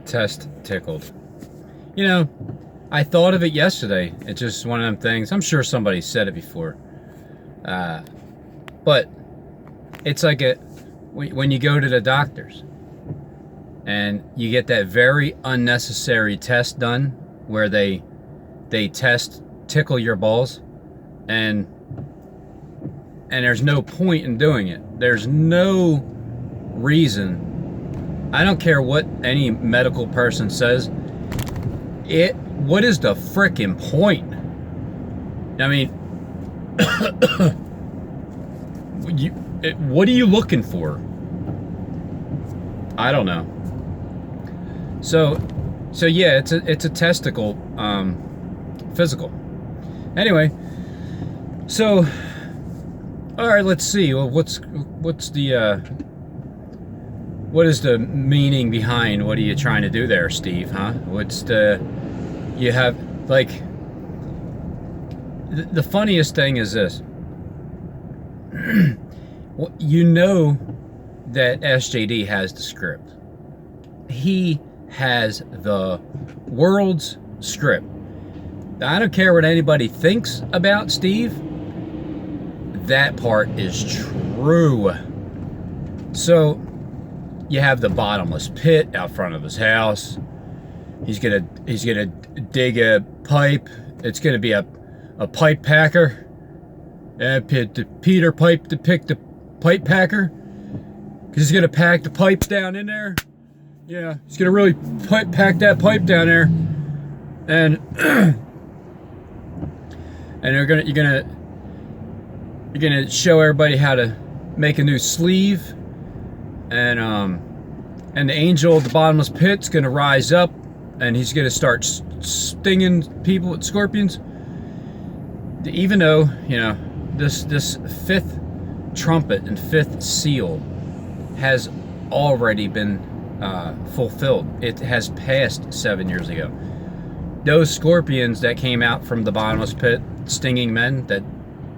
test Tickled. You know, I thought of it yesterday. It's just one of them things. I'm sure somebody said it before. But it's like when you go to the doctors and you get that very unnecessary test done where they tickle your balls and there's no point in doing it. There's no reason. I don't care what any medical person says. What is the frickin' point? I mean, what are you looking for? I don't know. So yeah, it's a testicle physical. Anyway, so all right, let's see. Well, what is the meaning behind what are you trying to do there, Steve? Huh? You have like the funniest thing is this. You know that SJD has the script. He has the world's script. I don't care what anybody thinks about Steve. That part is true. So you have the bottomless pit out front of his house. He's gonna dig a pipe. It's gonna be a pipe packer. Peter pipe to pick the pipe packer. Cause he's gonna pack the pipes down in there. Yeah, he's gonna really pack that pipe down there. And and you're gonna show everybody how to make a new sleeve. And the angel at the bottomless pit's gonna rise up, and he's gonna start stinging people with scorpions. Even though, you know, this fifth trumpet and fifth seal has already been fulfilled. It has passed 7 years ago. Those scorpions that came out from the bottomless pit, stinging men that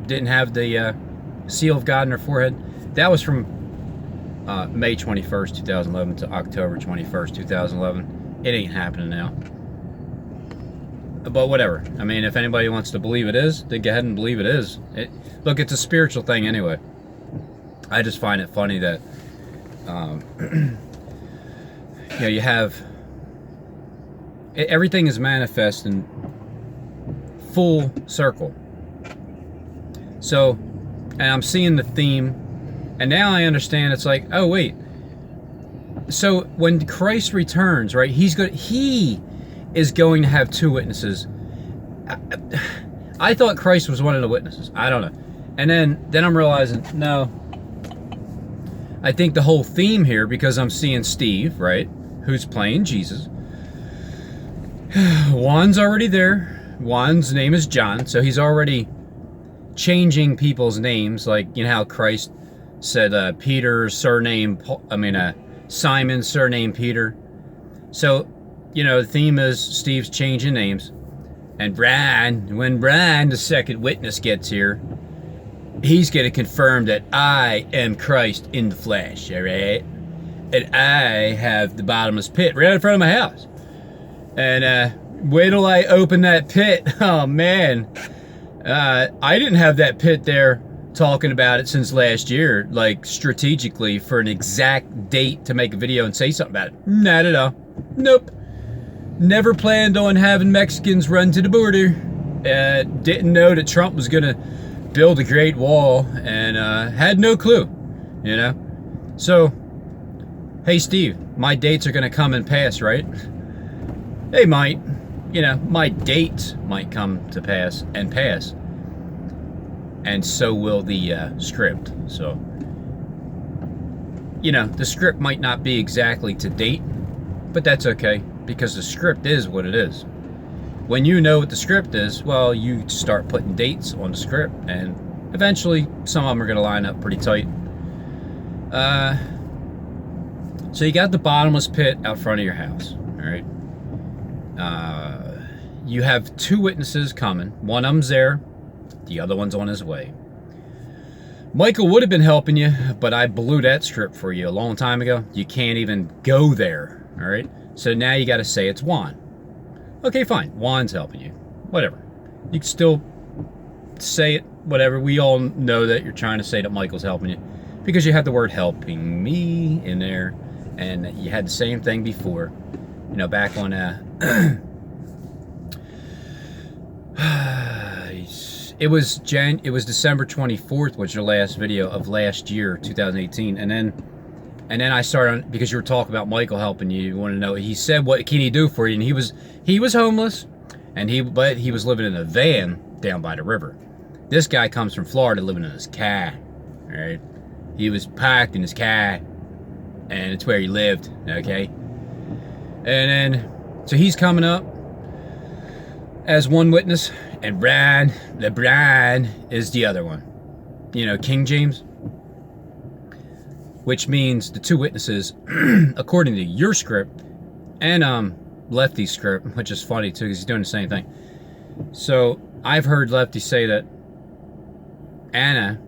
didn't have the seal of God in their forehead, that was from May 21st, 2011 to October 21st, 2011. It ain't happening now. But whatever. I mean, if anybody wants to believe it is, then go ahead and believe it is. Look, it's a spiritual thing anyway. I just find it funny that you know, you have everything is manifest in full circle. So, and I'm seeing the theme, and now I understand. It's like, oh wait. So when Christ returns, right? He is going to have two witnesses. I thought Christ was one of the witnesses. I don't know. And then I'm realizing, no. I think the whole theme here, because I'm seeing Steve, right, who's playing Jesus. Juan's already there. Juan's name is John, so he's already changing people's names, like, you know how Christ said Peter's surname, Simon's surname Peter. So, you know, the theme is Steve's changing names. And when Brian, the second witness, gets here, he's going to confirm that I am Christ in the flesh, all right? And I have the bottomless pit right in front of my house. And wait till I open that pit. Oh, man. I didn't have that pit there talking about it since last year, like strategically for an exact date to make a video and say something about it. Not at all. Nope. Never planned on having Mexicans run to the border. Didn't know that Trump was going to build a great wall, and had no clue, you know? So, hey Steve, my dates are going to come and pass, right? They might. You know, my dates might come to pass. And so will the script. So, you know, the script might not be exactly to date, but that's okay, because the script is what it is. When you know what the script is, well, you start putting dates on the script, and eventually some of them are going to line up pretty tight. So you got the bottomless pit out front of your house, all right? You have two witnesses coming. One of them's there. The other one's on his way. Michael would have been helping you, but I blew that script for you a long time ago. You can't even go there, all right? So now you got to say it's Juan. Okay, fine. Juan's helping you. Whatever. You can still say it, whatever. We all know that you're trying to say that Michael's helping you because you have the word helping me in there, and you had the same thing before. You know, back on it was December 24th was your last video of last year, 2018, and then I started because you were talking about Michael helping you. You want to know? He said, "What can he do for you?" And he was homeless, but he was living in a van down by the river. This guy comes from Florida, living in his car. All right, he was parked in his car, and it's where he lived. Okay, and then so he's coming up as one witness, and Brian is the other one. You know, King James. Which means the two witnesses, according to your script, and Lefty's script, which is funny too, because he's doing the same thing. So I've heard Lefty say that Anna,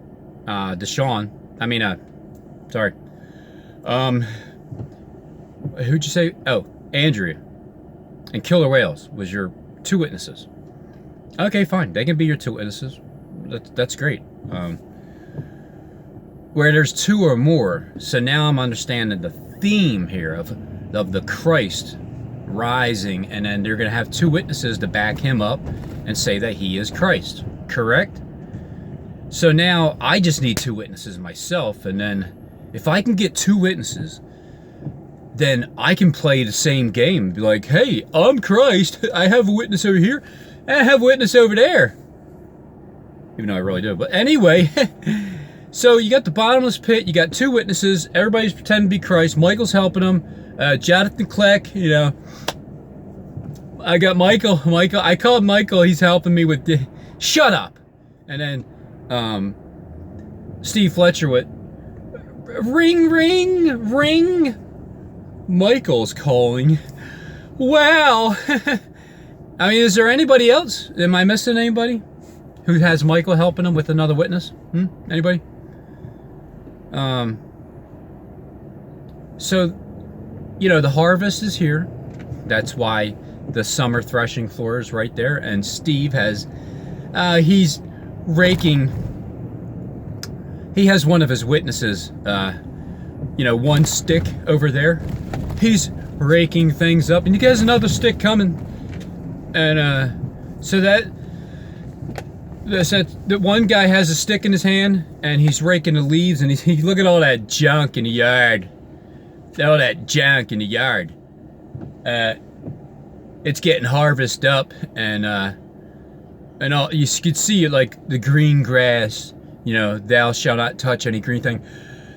who'd you say? Oh, Andrea and Killer Whales was your two witnesses. Okay, fine. They can be your two witnesses. That's great. Where there's two or more, so now I'm understanding the theme here of the Christ rising, and then they're going to have two witnesses to back him up and say that he is Christ, correct? So now I just need two witnesses myself, and then if I can get two witnesses, then I can play the same game. Be like, hey, I'm Christ, I have a witness over here, and I have a witness over there. Even though I really do, but anyway... So you got the bottomless pit, you got two witnesses, everybody's pretending to be Christ, Michael's helping them, Jonathan Kleck, you know, I got Michael, I called Michael, he's helping me with the, shut up! And then, Steve Fletcher with, ring, ring, ring, Michael's calling, wow! I mean, is there anybody else? Am I missing anybody? Who has Michael helping him with another witness? Anybody? So, you know, the harvest is here. That's why the summer threshing floor is right there. And Steve has, he's raking, he has one of his witnesses, you know, one stick over there. He's raking things up, and he has another stick coming. And, so that one guy has a stick in his hand, and he's raking the leaves, and he look at all that junk in the yard. All that junk in the yard. It's getting harvested up, and all you could see it, like the green grass. You know, thou shalt not touch any green thing.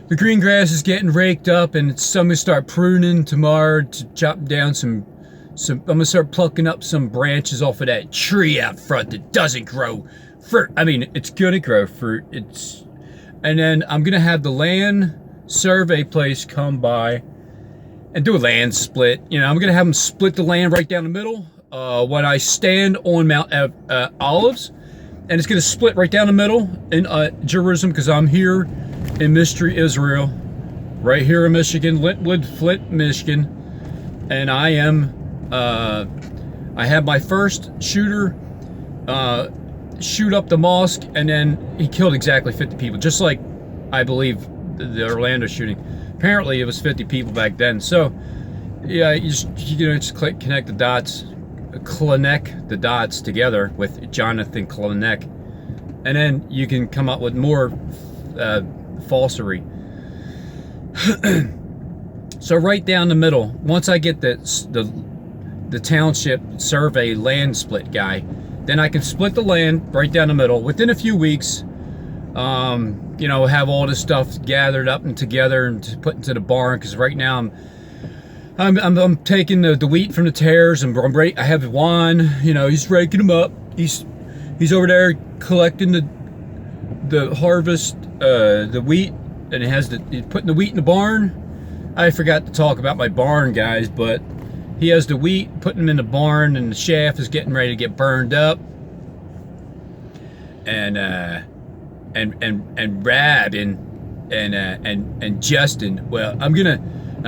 The green grass is getting raked up, and I'm gonna start pruning tomorrow to chop down some. I'm gonna start plucking up some branches off of that tree out front that doesn't grow fruit. I mean, it's gonna grow fruit. And then I'm gonna have the land survey place come by and do a land split. You know, I'm gonna have them split the land right down the middle when I stand on Mount Olives, and it's gonna split right down the middle in Jerusalem, because I'm here in Mystery Israel, right here in Michigan, Lintwood, Flint, Michigan, and I am. I have my first shooter shoot up the mosque, and then he killed exactly 50 people, just like I believe the Orlando shooting. Apparently it was 50 people back then. So yeah, you just connect the dots, connect the dots together with Jonathan Klenek, and then you can come up with more falsery. So right down the middle, once I get the township survey land split guy, then I can split the land right down the middle within a few weeks. You know, have all this stuff gathered up and together and put into the barn, because right now I'm taking the wheat from the tares, and I have Juan, you know, he's raking them up. He's over there collecting the harvest, the wheat, and he's putting the wheat in the barn. I forgot to talk about my barn, guys, but he has the wheat, putting them in the barn, and the shaft is getting ready to get burned up. And Rab and Justin, well, I'm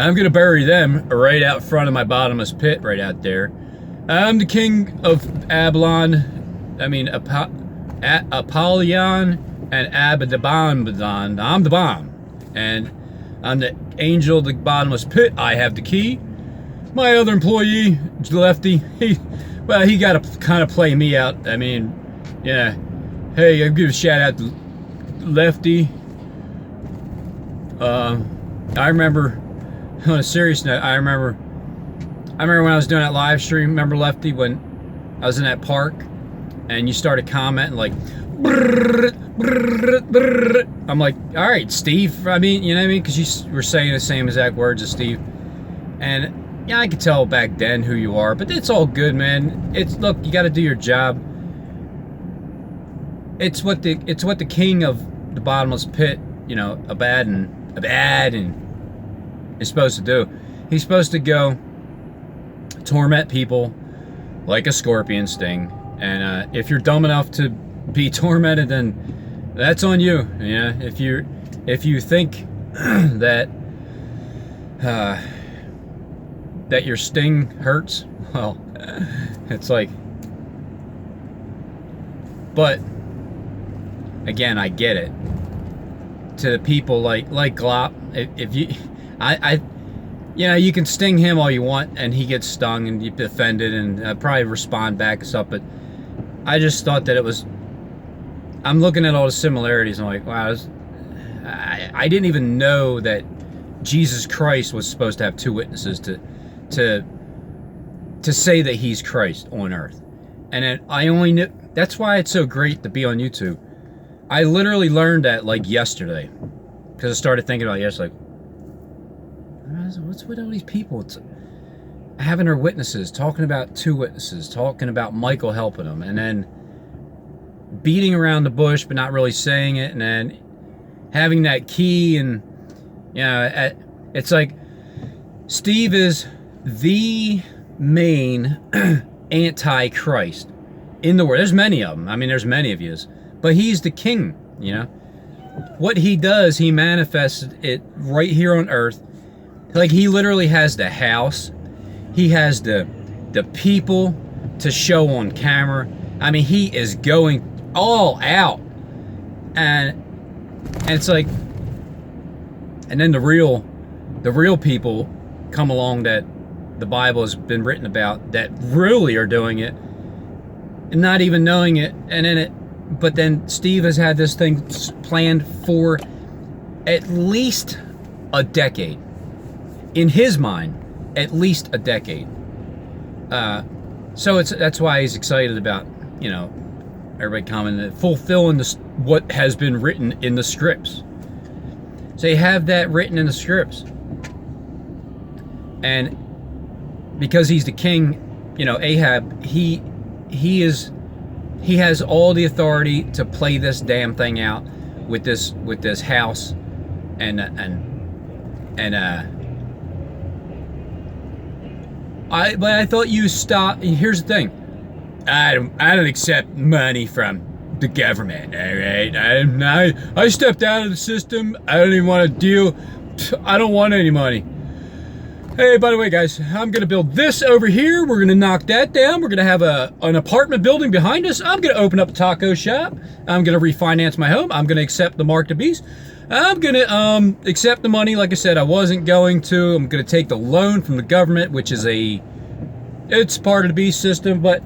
I'm gonna bury them right out front of my bottomless pit right out there. I'm the king of Apollyon, and Abaddon. I'm the bomb. And I'm the angel of the bottomless pit. I have the key. My other employee, Lefty, he got to kind of play me out. I mean, yeah. Hey, I'll give a shout out to Lefty. I remember, on a serious note, I remember when I was doing that live stream. Remember, Lefty, when I was in that park and you started commenting like, brrr, brrr, brrr. I'm like, all right, Steve. I mean, you know what I mean? Because you were saying the same exact words as Steve. And yeah, I could tell back then who you are, but it's all good, man. Look, you got to do your job. It's what the king of the bottomless pit, you know, Abaddon is supposed to do. He's supposed to go torment people like a scorpion sting. And if you're dumb enough to be tormented, then that's on you. Yeah, if you think that that your sting hurts, well, it's like. But again, I get it. To the people like Glop, if you, you know, you can sting him all you want, and he gets stung, and you offended, and probably respond back and stuff. But I just thought that it was. I'm looking at all the similarities, and I'm like, wow, I didn't even know that Jesus Christ was supposed to have two witnesses to say that he's Christ on earth. And then I only knew. That's why it's so great to be on YouTube. I literally learned that like yesterday, because I started thinking about it yesterday. Like, what's with all these people? It's having their witnesses, talking about two witnesses, talking about Michael helping them, and then beating around the bush but not really saying it, and then having that key, and you know, it's like Steve is the main anti-Christ in the world. There's many of them. I mean, there's many of yous. But he's the king, you know. What he does, he manifests it right here on earth. Like, he literally has the house. He has the people to show on camera. I mean, he is going all out. And it's like, and then the real people come along that the Bible has been written about that really are doing it and not even knowing it. And then but then Steve has had this thing planned for at least a decade. In his mind, at least a decade. So that's why he's excited about, you know, everybody commenting, fulfilling what has been written in the scripts. So you have that written in the scripts. And because he's the king, you know, Ahab, he has all the authority to play this damn thing out with this house, and I thought you stopped. Here's the thing, I don't accept money from the government. All right, I stepped out of the system. I don't even want to deal. I don't want any money. Hey, by the way, guys, I'm going to build this over here. We're going to knock that down. We're going to have an apartment building behind us. I'm going to open up a taco shop. I'm going to refinance my home. I'm going to accept the Mark the Beast. I'm going to accept the money. Like I said, I wasn't going to. I'm going to take the loan from the government, which is it's part of the beast system, but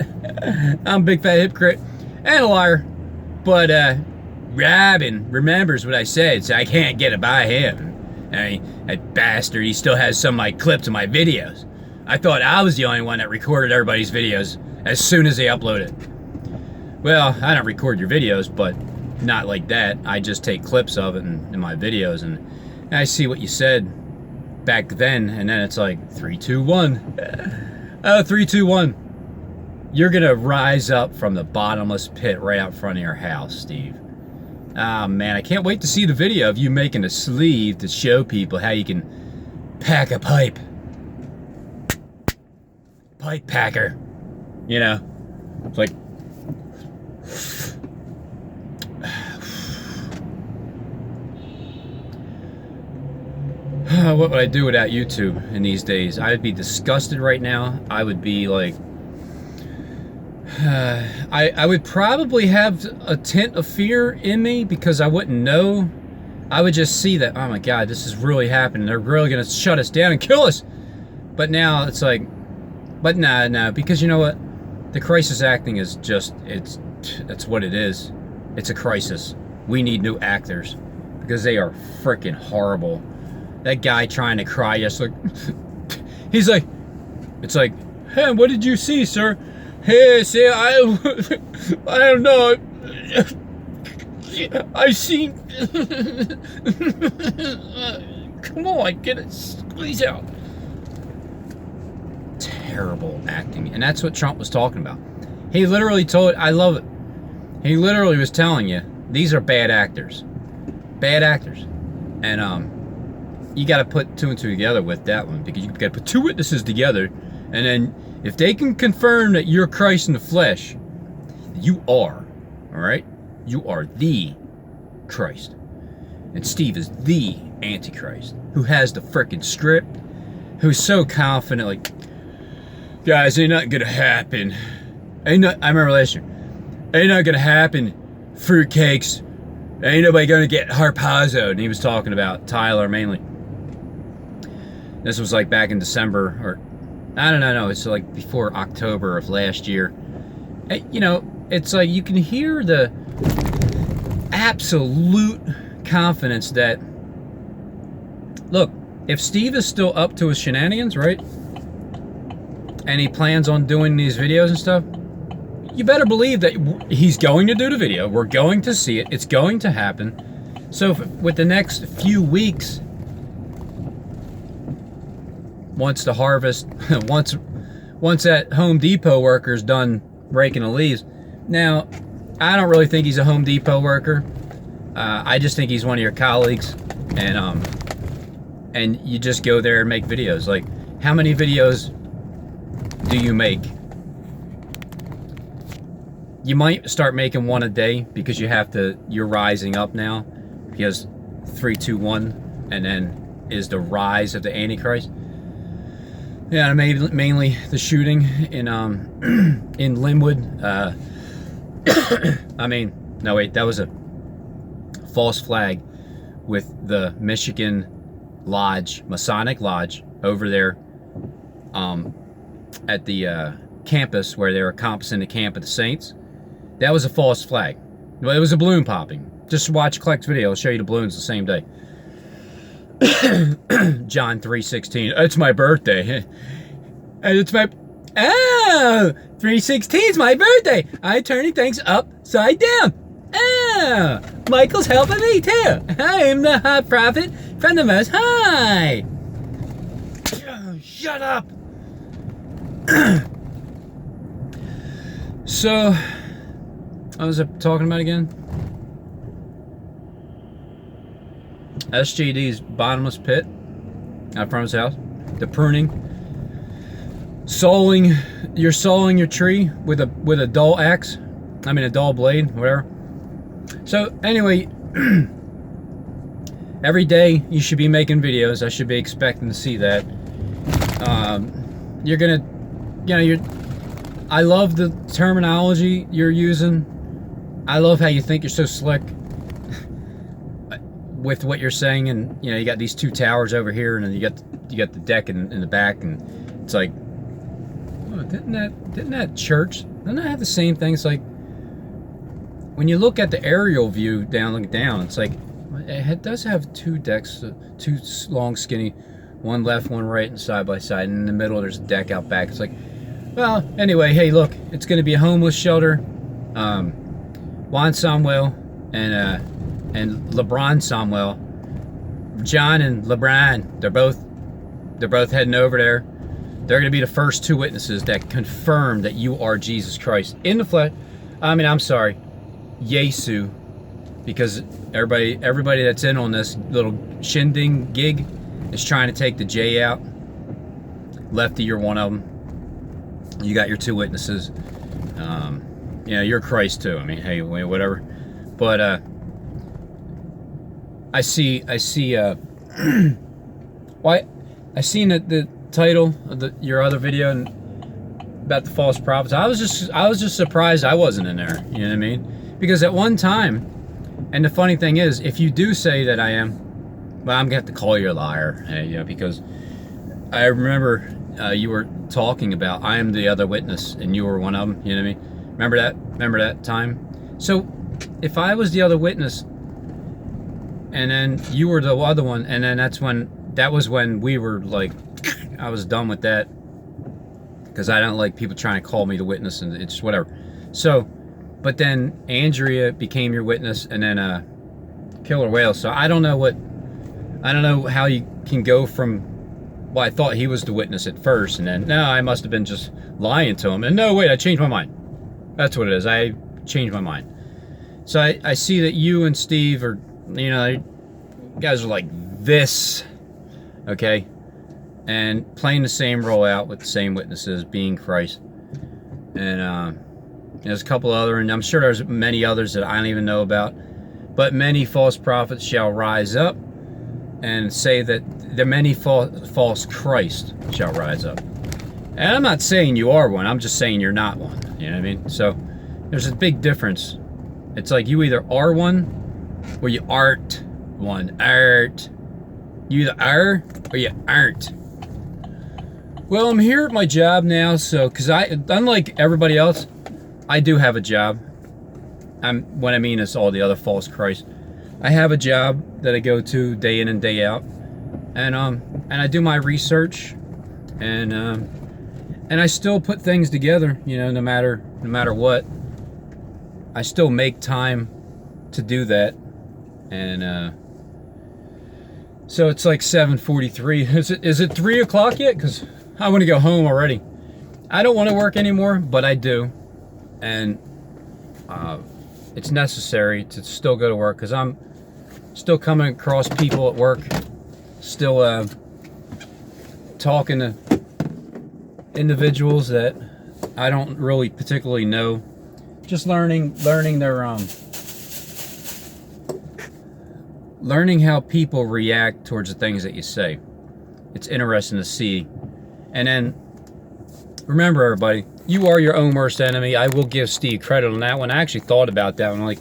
I'm a big fat hypocrite and a liar. But Robin remembers what I said, so I can't get it by him. I mean, that bastard, he still has some of my clips of my videos. I thought I was the only one that recorded everybody's videos as soon as they uploaded. Well, I don't record your videos, but not like that. I just take clips of it in my videos, and I see what you said back then, and then it's like, 3, 2, 1. 3, 2, 1. You're gonna rise up from the bottomless pit right out front of your house, Steve. Ah, man, I can't wait to see the video of you making a sleeve to show people how you can pack a pipe. Pipe packer. You know? It's like... what would I do without YouTube in these days? I would be disgusted right now. I would be like, I would probably have a tint of fear in me because I wouldn't know. I would just see that, oh my God, this is really happening. They're really going to shut us down and kill us. But now it's like, but nah, because you know what? The crisis acting is just, it's what it is. It's a crisis. We need new actors because they are freaking horrible. That guy trying to cry yesterday, he's like, it's like, hey, what did you see, sir? Hey, say, I don't know. I seen. Come on, get it, squeeze out. Terrible acting, and that's what Trump was talking about. He literally told, I love it. He literally was telling you these are bad actors, and you got to put two and two together with that one because you got to put two witnesses together, and then if they can confirm that you're Christ in the flesh, you are, all right. You are the Christ. And Steve is the Antichrist who has the frickin' script, who's so confident, like, guys, ain't not gonna happen. I remember last year, ain't not gonna happen, fruitcakes. Ain't nobody gonna get harpazoed. And he was talking about Tyler mainly. This was like back in December, or, I don't know, it's like before October of last year. You know, it's like you can hear the absolute confidence that, look, if Steve is still up to his shenanigans, right, and he plans on doing these videos and stuff, you better believe that he's going to do the video. We're going to see it. It's going to happen. So with the next few weeks, once the harvest, once that Home Depot worker's done raking the leaves. Now, I don't really think he's a Home Depot worker. I just think he's one of your colleagues, and you just go there and make videos. Like, how many videos do you make? You might start making one a day because you're rising up now, because 3, 2, 1, and then is the rise of the Antichrist. Yeah, mainly the shooting in in Linwood. I mean, no wait, that was a false flag with the Michigan Lodge, Masonic Lodge, over there at the campus where they were accomplishing the Camp of the Saints. That was a false flag. Well, it was a balloon popping. Just watch Kleck's video. I'll show you the balloons the same day. John 3:16. It's my birthday. And it's my... Oh! 3:16 is my birthday. I'm turning things upside down. Oh! Michael's helping me too. I am the high prophet from the Most High. Oh, shut up. So, what was I talking about again? SJD's bottomless pit out front of his house. The pruning. You're sawing your tree with a dull axe. I mean a dull blade, whatever. So anyway, every day you should be making videos. I should be expecting to see that. You're gonna, I love the terminology you're using. I love how you think you're so slick with what you're saying, and you got these two towers over here, and then you got the deck in the back, and it's like, oh, didn't that church, didn't that have the same thing? It's like when you look at the aerial view looking down, it's like it does have two decks, two long, skinny, one left, one right, and side by side, and in the middle there's a deck out back. It's like, well, anyway, hey, look, it's going to be a homeless shelter. Juan Samuel and LeBron Samuel, John and LeBron, they're both heading over there. They're going to be the first two witnesses that confirm that you are Jesus Christ in the flesh. I mean, I'm sorry, Yesu, because everybody that's in on this little shindig gig is trying to take the J out. Lefty, you're one of them. You got your two witnesses. You're Christ too. I mean, hey, whatever. But I see Why? I seen the title of your other video and about the false prophets. I was just surprised I wasn't in there. You know what I mean? Because at one time, and the funny thing is, if you do say that I am, well, I'm gonna have to call you a liar. You know, because I remember you were talking about I am the other witness, and you were one of them. You know what I mean? Remember that? Remember that time? So, if I was the other witness, and then you were the other one, and then that was when we were like, I was done with that, because I don't like people trying to call me the witness, and it's whatever. So, but then Andrea became your witness, and then Killer Whale. So I don't know how you can go from, well, I thought he was the witness at first, and then, no, I must have been just lying to him. And no, wait, I changed my mind. That's what it is. I changed my mind. So I see that you and Steve are, you know, you guys are like this, okay? And playing the same role out with the same witnesses, being Christ. And there's a couple other, and I'm sure there's many others that I don't even know about. But many false prophets shall rise up and say that the many false Christ shall rise up. And I'm not saying you are one, I'm just saying you're not one. You know what I mean? So there's a big difference. It's like you either are one or you aren't one. Art. You either are or you aren't. Well, I'm here at my job now, so, because unlike everybody else, I do have a job. What I mean is all the other false Christ. I have a job that I go to day in and day out, and I do my research, and I still put things together, you know, no matter what. I still make time to do that, and so it's like 7:43. Is it 3 o'clock yet? Because I want to go home already. I don't want to work anymore, but I do, and it's necessary to still go to work, because I'm still coming across people at work, still talking to individuals that I don't really particularly know, just learning their learning how people react towards the things that you say. It's interesting to see. And then remember, everybody, you are your own worst enemy. I will give Steve credit on that one. I actually thought about that one, like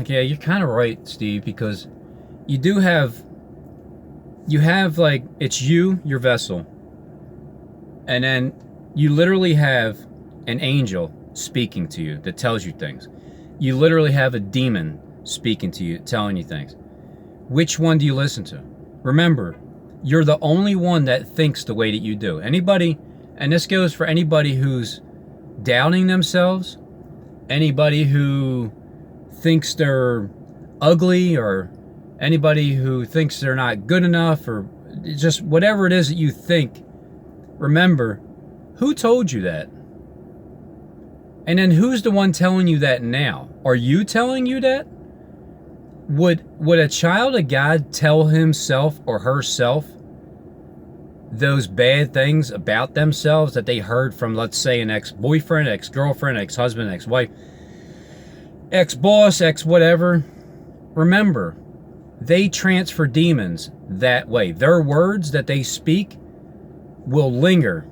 yeah, you're kind of right, Steve, because you have like, it's you, your vessel, and then you literally have an angel speaking to you that tells you things. You literally have a demon speaking to you, telling you things. Which one do you listen to? Remember, you're the only one that thinks the way that you do. Anybody, and this goes for anybody who's doubting themselves, anybody who thinks they're ugly, or anybody who thinks they're not good enough, or just whatever it is that you think, remember, who told you that? And then who's the one telling you that now? Are you telling you that? Would a child of God tell himself or herself those bad things about themselves that they heard from, let's say, an ex-boyfriend, ex-girlfriend, ex-husband, ex-wife, ex-boss, ex-whatever? Remember, they transfer demons that way. Their words that they speak will linger.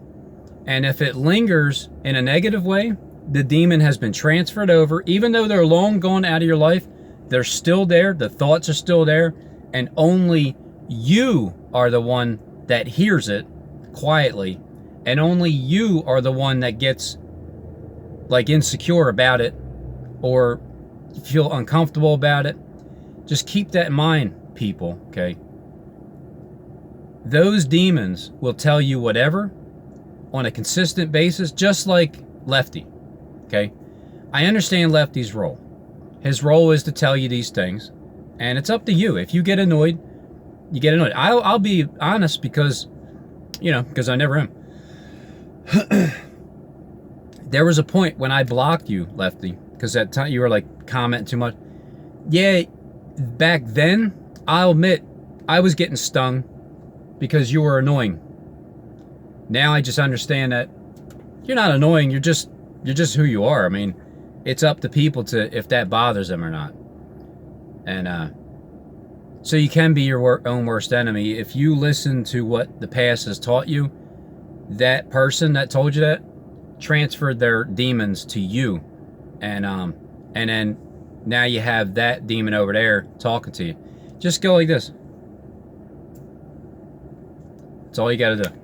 And if it lingers in a negative way, the demon has been transferred over. Even though they're long gone out of your life, they're still there. The thoughts are still there. And only you are the one that hears it quietly. And only you are the one that gets like insecure about it, or feel uncomfortable about it. Just keep that in mind, people, okay? Those demons will tell you whatever on a consistent basis, just like Lefty, okay? I understand Lefty's role. His role is to tell you these things, and it's up to you. If you get annoyed, you get annoyed. I'll be honest, because, you know, because I never am. There was a point when I blocked you, Lefty, because that time you were like commenting too much. Yeah, back then, I'll admit, I was getting stung because you were annoying. Now I just understand that you're not annoying, you're just who you are. I mean, it's up to people to, if that bothers them or not. And So you can be your own worst enemy. If you listen to what the past has taught you, that person that told you that transferred their demons to you, and then now you have that demon over there talking to you. Just go like this. That's all you got to do.